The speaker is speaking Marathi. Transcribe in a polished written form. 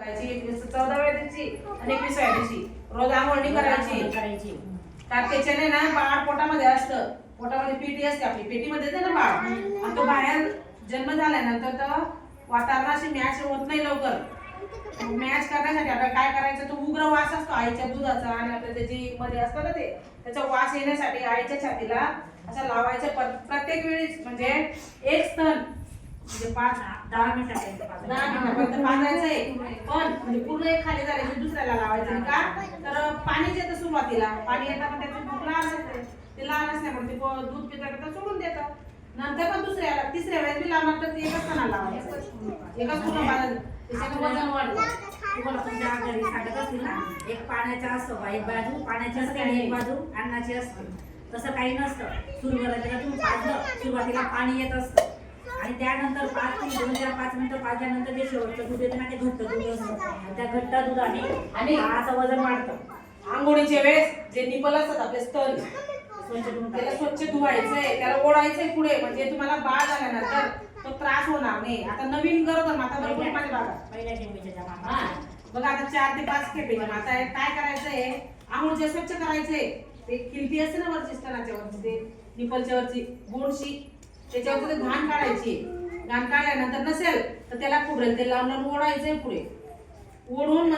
करायची, 14व्या दिवशी आणि 21व्या दिवशी रोज आंघोळणी करायची. तर त्याच्याने ना बाळ पोटामध्ये असतं, पोटामध्ये पेटी असते आपली, पेटीमध्ये येते ना बाळ, आणि तो बाहेर जन्म झाल्यानंतर तर वातावरणाशी मॅच होत नाही लवकर. मॅच करण्यासाठी आपल्याला काय करायचं, तो उग्र वास असतो आईच्या दुधाचा आणि आपल्या त्याची मध्ये असतं ना ते, त्याचा वास येण्यासाठी आईच्या छातीला असं लावायचं प्रत्येक वेळी. म्हणजे एक स्तन म्हणजे 10 मिनिटापर्यंत पाजायचंय, पण म्हणजे पूर्ण एक खाली झाल्याची दुसऱ्याला लावायचं का, तर पाणी येतं सुरुवातीला, पाणी येतं पण त्याची भूक लहान असते, ते लहान असल्यामुळे ते दूध पिता सोडून देतं. नंतर पण दुसऱ्याला तिसऱ्या वेळेस बी लावणार तर ते एकच स्तनाला लावायचं, एकच पूर्ण पाजायचं, त्याच्याने वजन वाढतं. तुम्हाला तुमच्या घरी सांगत असतील ना, एक पाण्याचा असतो, एक बाजू पाण्याची असते आणि एक बाजू अन्नाची असते. तसं काही नसतं. सुरुवातीला तुम्ही पाजलं, सुरुवातीला पाणी येत असतं आणि त्यानंतर 5 मिनिटं पाजल्यानंतर जे शेवटचं दूध येतं ना, ते घट्ट दूध असतं. त्या घट्ट दुधाने आणि असं वजन वाढतं. आंघोळीच्या वेळेस जे निपल असतात आपले स्तन त्याला स्वच्छ धुवायचंय, त्याला ओढायचंय पुढे, म्हणजे तुम्हाला बाळ झाल्यानंतर तो त्रास होणार नाही. आता नवीन गरोदर माता बरोबर माझ्या भागात पहिल्या टेंबीच्या बघा, आता 4 ते 5 खेपेची माता आहे, काय करायचंय, आंघोळीचे स्वच्छ करायचंय. ते खिलती असते ना वरची स्तनाच्या वरची, ते निपलच्या वरची गोडशी, त्याच्यावरती ते घाण काढायची. घाण काढल्यानंतर नसेल तर त्याला पुढे तेल लावून ओढायचंय पुढे, ओढून